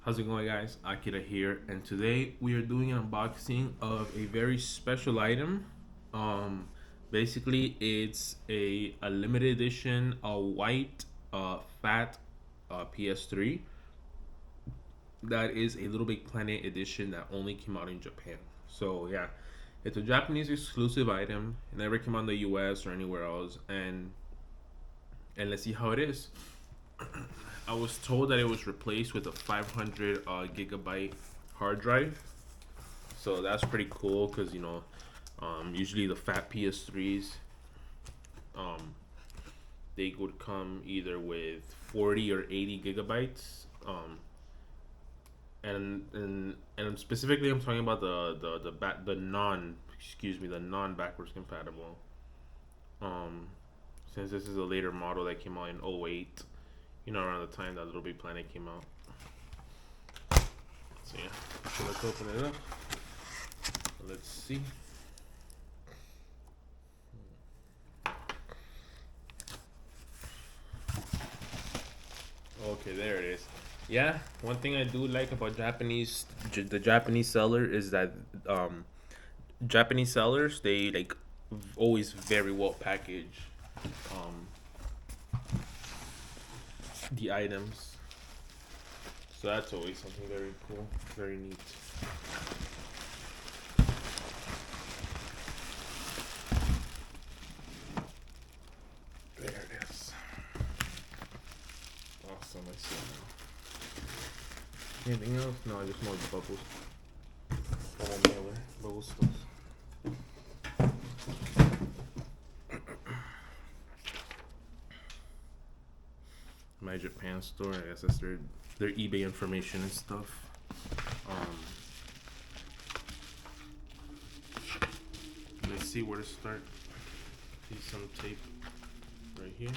How's it going, guys? Akira here, and today we are doing an unboxing of a very special item. Um, Basically, it's a limited edition, a white, fat PS3 that is a Little Big Planet edition that only came out in Japan. So yeah, it's a Japanese exclusive item. It never came out in the U.S. or anywhere else, and let's see how it is. I was told that it was replaced with a 500 gigabyte hard drive, so that's pretty cool because usually the fat PS3s, um, they would come either with 40 or 80 gigabytes, and specifically I'm talking about the non, excuse me, the non backwards compatible. Um, since this is a later model that came out in '08, around the time that Little Big Planet came out. So yeah, so let's open it up. Let's see. Okay, there it is. Yeah, one thing I do like about the Japanese seller is that Japanese sellers, they like always very well package um, the items. So that's always something very cool, very neat. There it is. Awesome, I see now. Anything else? No, just more bubbles. Bubble mailer, bubble stuff. My Japan store, I guess that's their eBay information and stuff. Let's see where to start. See some tape right here.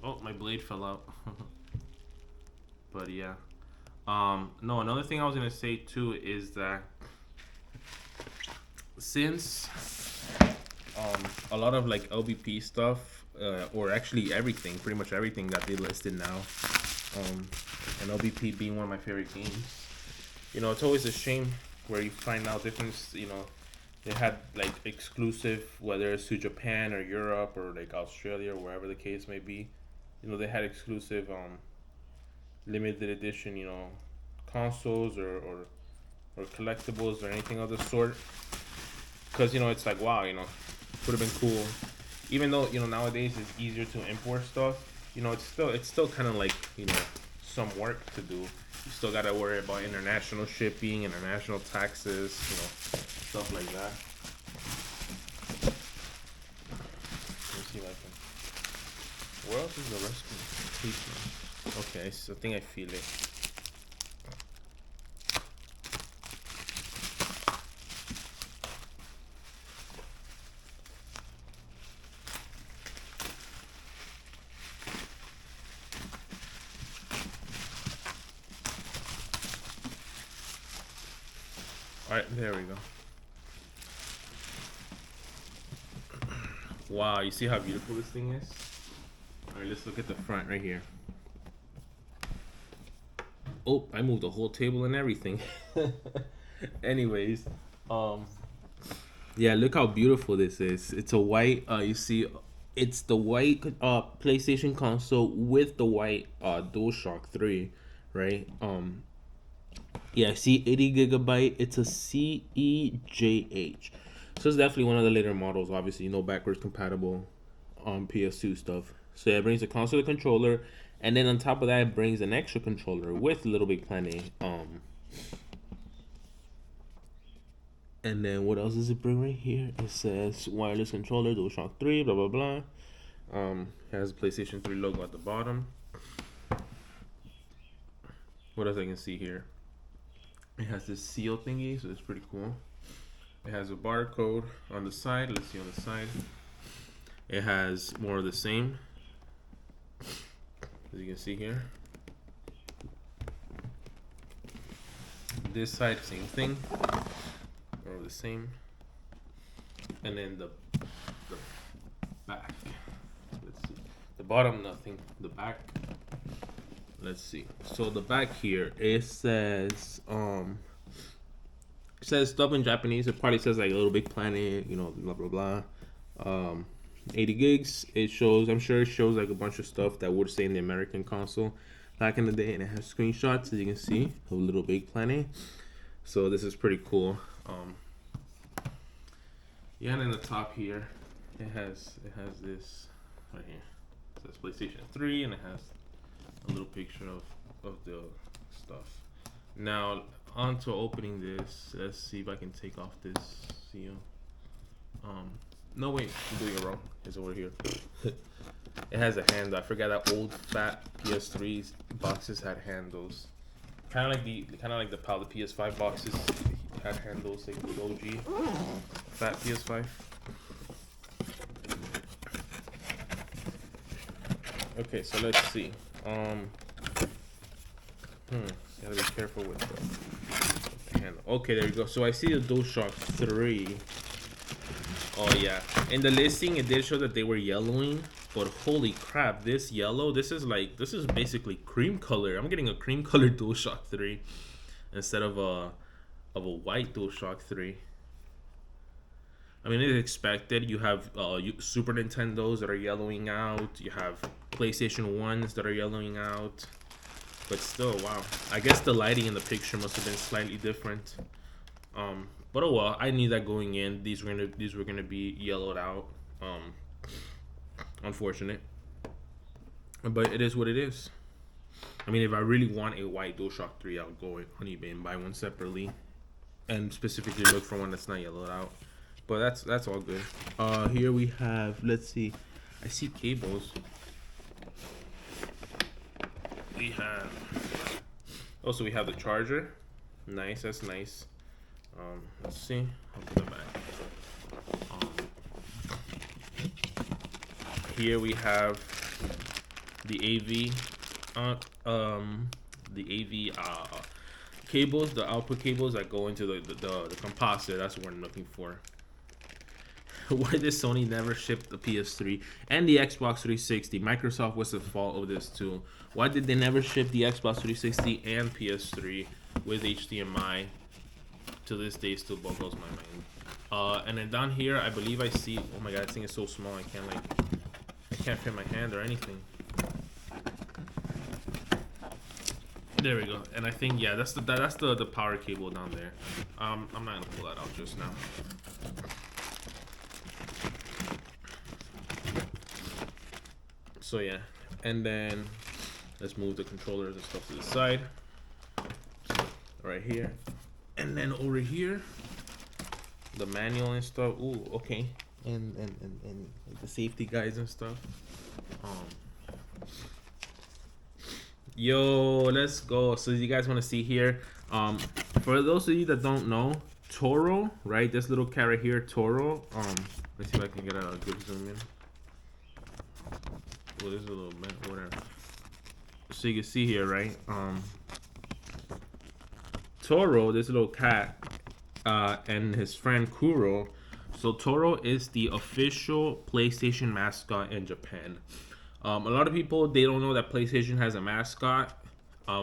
Oh, my blade fell out. But yeah. No, another thing I was gonna say too is that since a lot of like LBP stuff, or actually everything, pretty much everything that they listed now, and LBP being one of my favorite games, it's always a shame where you find out different, they had like exclusive, whether it's to Japan or Europe or like Australia or wherever the case may be, they had exclusive limited edition, consoles or collectibles or anything of the sort. Because it's like, wow, would have been cool. Even though nowadays it's easier to import stuff, it's still kind of like some work to do. You still gotta worry about international shipping, international taxes, stuff like that. Let me see if I can. Where else is the rest of the paper? Okay, so I think I feel it. Alright, there we go. Wow, you see how beautiful this thing is? Alright, let's look at the front right here. Oh, I moved the whole table and everything. Anyways, yeah, look how beautiful this is. It's a white, you see, it's the white PlayStation console with the white DualShock 3, right? Yeah, I see 80 gigabyte. It's a CEJH. So it's definitely one of the later models, obviously, backwards compatible PS2 stuff. So yeah, it brings a console, the controller, and then on top of that, it brings an extra controller with Little Big Planet. And then what else does it bring right here? It says wireless controller, DualShock 3, blah blah blah. Has a PlayStation 3 logo at the bottom. What else I can see here? It has this seal thingy, so it's pretty cool. It has a barcode on the side. Let's see on the side. It has more of the same, as you can see here. this side, same thing, or the same. And then the back. Let's see. The bottom, nothing. The back. Let's see. So the back here, it says stuff in Japanese. It probably says like LittleBigPlanet, you know, blah blah blah. 80 gigs. It shows. I'm sure it shows like a bunch of stuff that would say in the American console back in the day, and it has screenshots as you can see of LittleBigPlanet. So this is pretty cool. Yeah, and in the top here, it has this right here. It says PlayStation 3, and it has a little picture of the stuff. Now, on to opening this. Let's see if I can take off this seal. No, wait, I'm doing it wrong. It's over here. It has a handle. I forgot that old fat PS3 boxes had handles. Kind of like the PS5 boxes had handles, like the OG fat PS5. Okay, so let's see. Gotta be careful with the handle. Okay, there you go. So I see the DualShock 3. Oh yeah, in the listing it did show that they were yellowing, but holy crap, this yellow, this is basically cream color. I'm getting a cream colored DualShock 3 instead of a white DualShock 3. I mean, it's expected. You have Super Nintendos that are yellowing out. You have PlayStation 1s that are yellowing out. But still, wow. I guess the lighting in the picture must have been slightly different. But oh well, I knew that going in. These were gonna be yellowed out. Unfortunate. But it is what it is. I mean, if I really want a white DualShock 3, I'll go on eBay and buy one separately, and specifically look for one that's not yellowed out. But that's all good. Here we have. Let's see. I see cables. We have. Also, we have the charger. Nice. That's nice. Let's see. I'll put it back. Here we have the AV. Cables, the output cables that go into the composite. That's what we're looking for. Why did Sony never ship the PS3 and the Xbox 360? Microsoft was the fault of this too. Why did they never ship the Xbox 360 and PS3 with HDMI? To this day, still boggles my mind. And then down here, I believe I see. Oh my god, this thing is so small. I can't fit my hand or anything. There we go. And I think that's the power cable down there. I'm not gonna pull that out just now. So yeah, and then let's move the controllers and stuff to the side. Right here. And then over here, the manual and stuff. Ooh, okay. And the safety guides and stuff. Yo, let's go. So you guys want to see here? For those of you that don't know, Toro, right? This little cat right here, Toro. Let's see if I can get a good zoom in. Well, this is a little bit, whatever. So you can see here, right? Toro, this little cat, and his friend Kuro. So Toro is the official PlayStation mascot in Japan. A lot of people, they don't know that PlayStation has a mascot,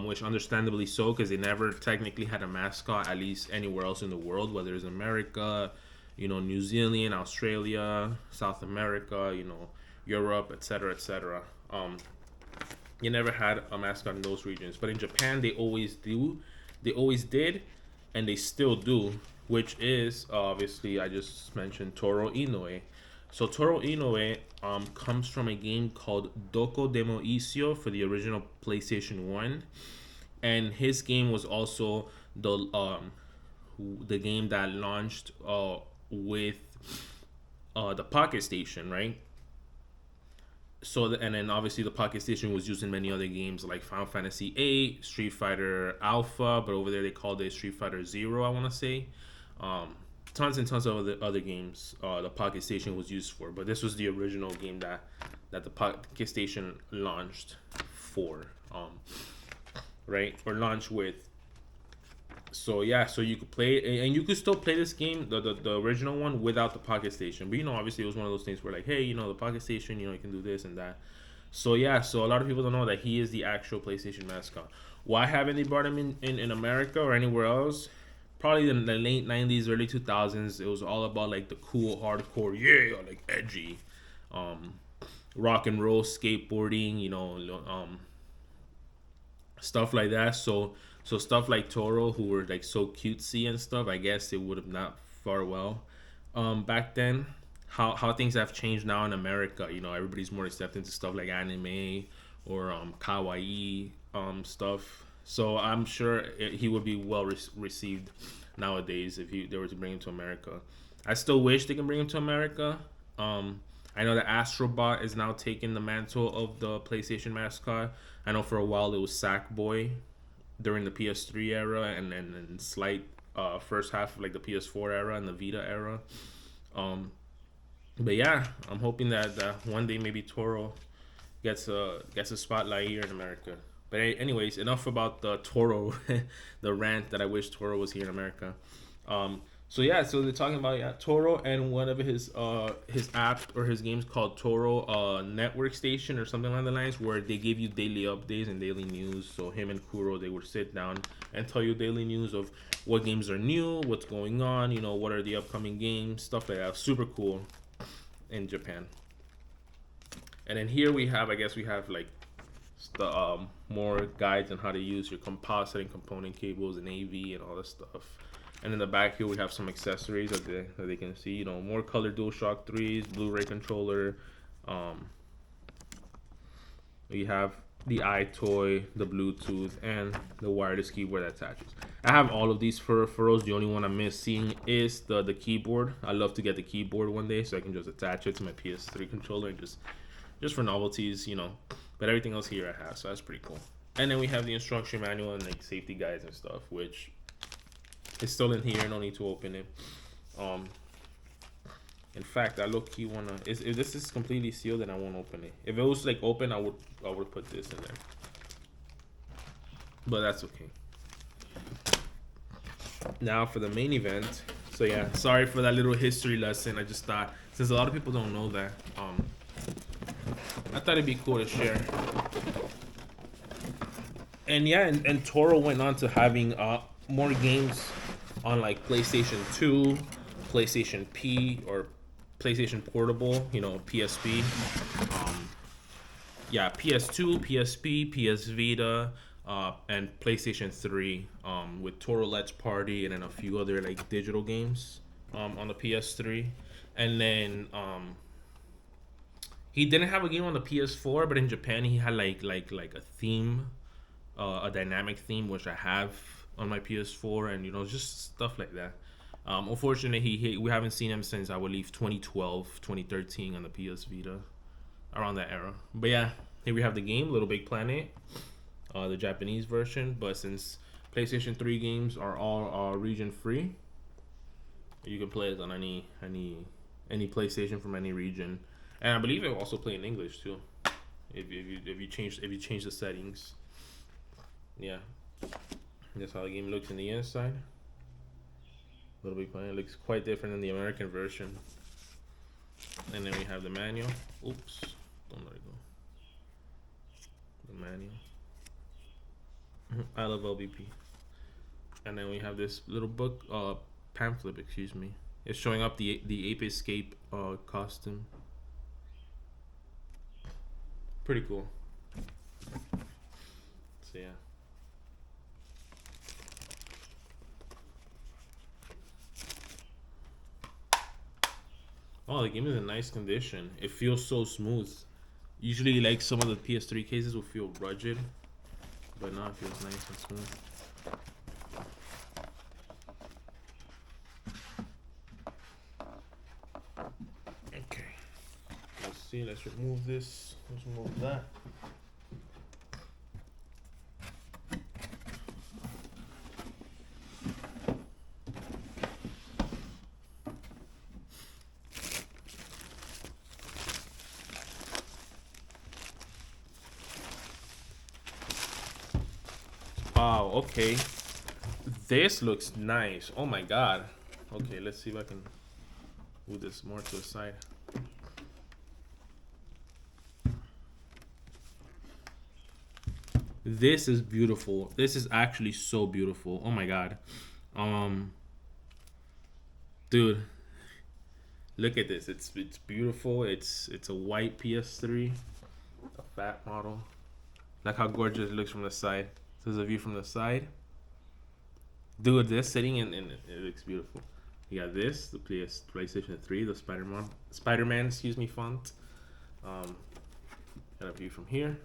which understandably so, because they never technically had a mascot, at least anywhere else in the world, whether it's America, you know, New Zealand, Australia, South America, you know, Europe, etc., etc. You never had a mascot in those regions, but in Japan they always do. They always did, and they still do, which is obviously I just mentioned Toru Inoue. So Toru Inoue comes from a game called Doko Demo Isio for the original PlayStation 1, and his game was also the game that launched with the Pocket Station, right? So and then obviously the Pocket Station was used in many other games like Final Fantasy VIII, Street Fighter Alpha, but over there they called it Street Fighter Zero, I want to say. Tons and tons of other games the Pocket Station was used for, but this was the original game that the Pocket Station launched for, right, or launched with. So yeah, so you could play, and you could still play this game, the original one, without the Pocket Station. But obviously it was one of those things where like, hey, the Pocket Station, you can do this and that. So yeah, so a lot of people don't know that he is the actual PlayStation mascot. Why haven't they brought him in America or anywhere else? Probably in the late '90s, early 2000s. It was all about like the cool, hardcore, yeah, like edgy, um, rock and roll, skateboarding, stuff like that. So stuff like Toro, who were like so cutesy and stuff, I guess it would have not far well back then. How things have changed now in America. Everybody's more accepting to stuff like anime or kawaii stuff. So I'm sure he would be well received nowadays if they were to bring him to America. I still wish they can bring him to America. I know that Astrobot is now taking the mantle of the PlayStation mascot. I know for a while it was Sackboy during the PS3 era, and then slight first half of like the PS4 era and the Vita era. But yeah, I'm hoping that one day maybe Toro gets a spotlight here in America. But anyways, enough about the Toro, the rant that I wish Toro was here in America. So yeah, so they're talking about Toro and one of his app or his games called Toro Network Station or something along the lines, where they give you daily updates and daily news. So him and Kuro, they would sit down and tell you daily news of what games are new, what's going on, what are the upcoming games, stuff like that. Super cool in Japan. And then here we have like the more guides on how to use your composite and component cables and AV and all this stuff. And in the back here we have some accessories that they can see. More color DualShock 3s, Blu-ray controller. We have the iToy, the Bluetooth, and the wireless keyboard that attaches. I have all of these peripherals. The only one I'm missing is the keyboard. I'd love to get the keyboard one day so I can just attach it to my PS3 controller and just for novelties, But everything else here I have, so that's pretty cool. And then we have the instruction manual and like safety guides and stuff, which is still in here. No need to open it. In fact, I low-key wanna. If this is completely sealed, then I won't open it. If it was like open, I would put this in there. But that's okay. Now for the main event. So yeah, sorry for that little history lesson. I just thought, since a lot of people don't know that, I thought it'd be cool to share. And yeah, and Toro went on to having more games on like PlayStation 2, PlayStation P, or PlayStation Portable, PSP. PS2, PSP, PS Vita, and PlayStation 3 with Toro Let's Party and then a few other like digital games on the PS3. And then he didn't have a game on the PS4, but in Japan he had like a theme, a dynamic theme, which I have on my PS4, and just stuff like that. Unfortunately, we haven't seen him since I believe 2012, 2013 on the PS Vita, around that era. But yeah, here we have the game, LittleBigPlanet, the Japanese version. But since PlayStation 3 games are all region free, you can play it on any PlayStation from any region, and I believe it will also play in English too, if you change the settings. Yeah, that's how the game looks in the inside. LittleBigPlanet looks quite different than the American version. And then we have the manual. Oops, don't let it go. The manual. I love LBP. And then we have this little book, pamphlet, excuse me. It's showing up the Ape Escape costume. Pretty cool. So yeah. Oh, the game is in nice condition. It feels so smooth. Usually, like some of the PS3 cases will feel rugged, but now it feels nice and smooth. Okay. Let's see. Let's remove this. Let's remove that. Wow, okay. This looks nice. Oh my god. Okay, let's see if I can move this more to the side. This is beautiful. This is actually so beautiful. Oh my god. Dude, look at this. It's beautiful. It's a white PS3, a fat model. Look how gorgeous it looks from the side. This is a view from the side. Dude, this sitting in it looks beautiful. You got this, the PlayStation 3, the Spider-Man, excuse me, font. Got a view from here.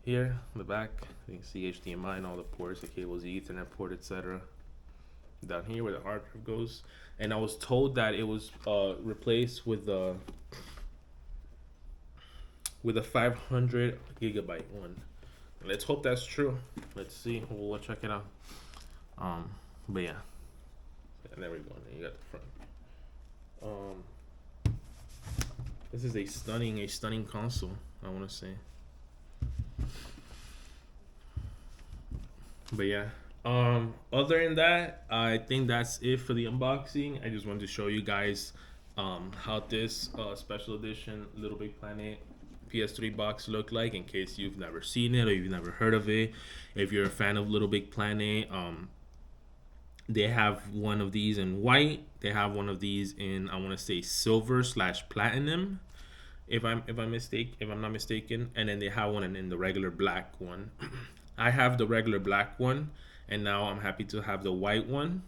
Here, in the back, you can see HDMI and all the ports, the cables, the Ethernet port, etc. Down here where the hard drive goes. And I was told that it was replaced with a 500 gigabyte one. Let's hope that's true. Let's see. We'll check it out. But yeah. And there we go. And then you got the front. This is a stunning console, I want to say. But yeah. Other than that, I think that's it for the unboxing. I just wanted to show you guys how this special edition LittleBigPlanet PS3 box look like, in case you've never seen it or you've never heard of it. If you're a fan of LittleBigPlanet, they have one of these in white. They have one of these in, I want to say, silver/platinum, if I'm not mistaken. And then they have one in the regular black one. I have the regular black one, and now I'm happy to have the white one.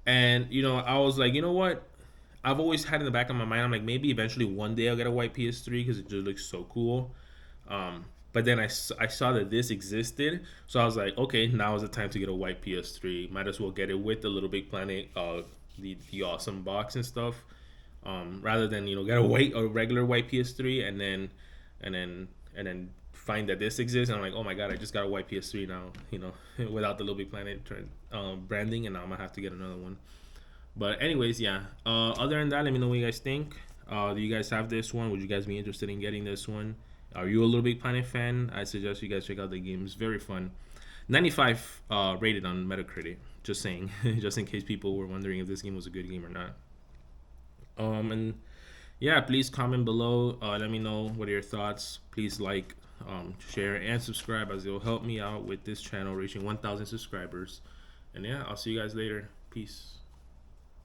And you know, I was like, you know what? I've always had in the back of my mind, I'm like, maybe eventually one day I'll get a white PS3 because it just looks so cool. But then I saw that this existed, so I was like, okay, now is the time to get a white PS3. Might as well get it with the LittleBigPlanet, the awesome box and stuff, rather than, you know, get a regular white PS3 and then find that this exists. And I'm like, oh my god, I just got a white PS3 now, you know, without the LittleBigPlanet branding, and now I'm gonna have to get another one. But anyways, yeah. Other than that, let me know what you guys think. Do you guys have this one? Would you guys be interested in getting this one? Are you a LittleBigPlanet fan? I suggest you guys check out the game. It's very fun. 95 rated on Metacritic. Just saying, just in case people were wondering if this game was a good game or not. And yeah, please comment below. Let me know what are your thoughts. Please like, share, and subscribe, as it will help me out with this channel reaching 1,000 subscribers. And yeah, I'll see you guys later. Peace.